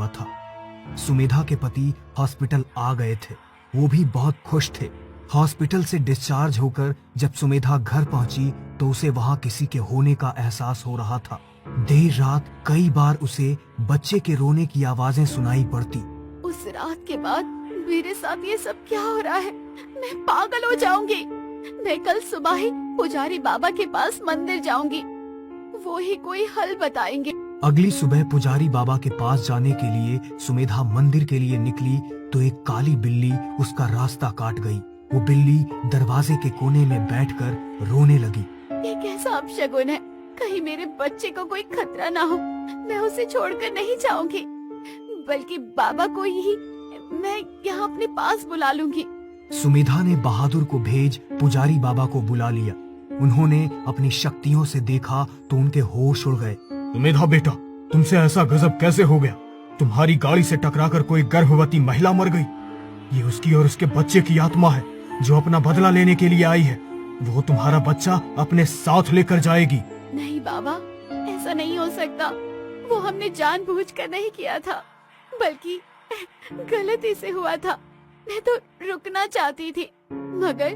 हुआ था। सुमेधा के पति हॉस्पिटल आ गए थे। वो भी बहुत खुश थे। हॉस्पिटल से डिस्चार्ज होकर जब सुमेधा घर पहुंची तो उसे वहां किसी के होने का एहसास हो रहा था। देर रात कई बार उसे बच्चे के रोने की आवाजें सुनाई पड़ती। उस रात के बाद मेरे साथ ये सब क्या हो रहा है? मैं पागल हो जाऊंगी। मैं कल सुबह ही पुजारी बाबा के पास मंदिर जाऊंगी, वो ही कोई हल बताएंगे। अगली सुबह पुजारी बाबा के पास जाने के लिए सुमेधा मंदिर के लिए निकली तो एक काली बिल्ली उसका रास्ता काट गई। वो बिल्ली दरवाजे के कोने में बैठकर रोने लगी। ये कैसा अपशगुन है? कहीं मेरे बच्चे को कोई खतरा ना हो। मैं उसे छोड़कर नहीं जाऊंगी, बल्कि बाबा को ही मैं यहाँ अपने पास बुला लूंगी। सुमेधा ने बहादुर को भेज पुजारी बाबा को बुला लिया। उन्होंने अपनी शक्तियों से देखा तो उनके होश उड़ गए। सुमेधा बेटा, तुमसे ऐसा गजब कैसे हो गया? तुम्हारी गाड़ी से टकराकर कोई गर्भवती महिला मर गई। ये उसकी और उसके बच्चे की आत्मा है जो अपना बदला लेने के लिए आई है। वो तुम्हारा बच्चा अपने साथ लेकर जाएगी। नहीं बाबा, ऐसा नहीं हो सकता। वो हमने जानबूझकर नहीं किया था, बल्कि गलती से हुआ था। मैं तो रुकना चाहती थी, मगर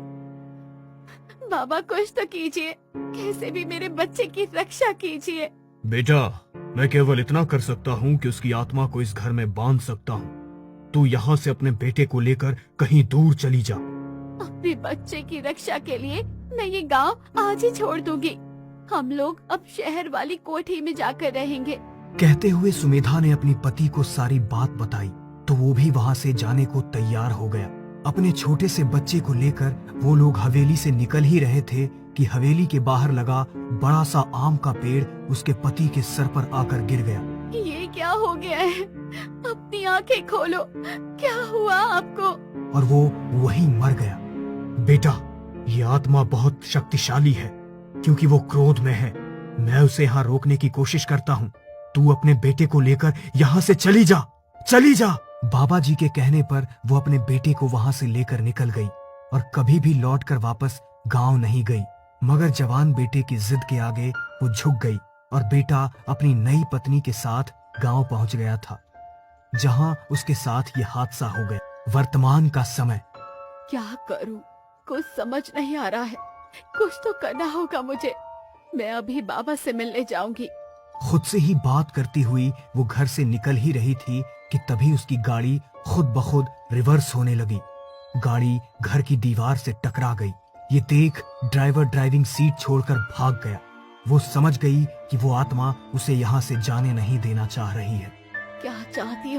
बाबा कुछ तो कीजिए, कैसे भी मेरे बच्चे की रक्षा कीजिए। बेटा, मैं केवल इतना कर सकता हूँ कि उसकी आत्मा को इस घर में बांध सकता हूँ। तू यहाँ से अपने बेटे को लेकर कहीं दूर चली जा। अपने बच्चे की रक्षा के लिए मैं ये गांव आज ही छोड़ दूंगी। हम लोग अब शहर वाली कोठी में जाकर रहेंगे। कहते हुए सुमेधा ने अपनी पति को सारी बात बताई तो वो भी वहाँ से जाने को तैयार हो गया। अपने छोटे से बच्चे को लेकर वो लोग हवेली से निकल ही रहे थे कि हवेली के बाहर लगा बड़ा सा आम का पेड़ उसके पति के सर पर आकर गिर गया। ये क्या हो गया है? अपनी आंखें खोलो, क्या हुआ आपको? और वो वहीं मर गया। बेटा, ये आत्मा बहुत शक्तिशाली है क्योंकि वो क्रोध में है। मैं उसे यहाँ रोकने की कोशिश करता हूँ। तू अपने बेटे को लेकर यहाँ से चली जा, चली जा। बाबा जी के कहने पर वो अपने बेटे को वहाँ से लेकर निकल गई और कभी भी लौटकर वापस गांव नहीं गई। मगर जवान बेटे की जिद के आगे वो झुक गई और बेटा अपनी नई पत्नी के साथ गांव पहुंच गया था, जहां उसके साथ ये हादसा हो गया। वर्तमान का समय। क्या करूं? कुछ समझ नहीं आ रहा है। कुछ तो करना होगा मुझे। मैं अभी बाबा से मिलने जाऊंगी। खुद से ही बात करती हुई वो घर से निकल ही रही थी कि तभी उसकी गाड़ी खुद ब खुद रिवर्स होने लगी। गाड़ी घर की दीवार से टकरा गई। ये देख ड्राइवर ड्राइविंग सीट छोड़कर भाग गया। वो समझ गई कि वो आत्मा उसे यहाँ से जाने नहीं देना चाह रही है। क्या चाहती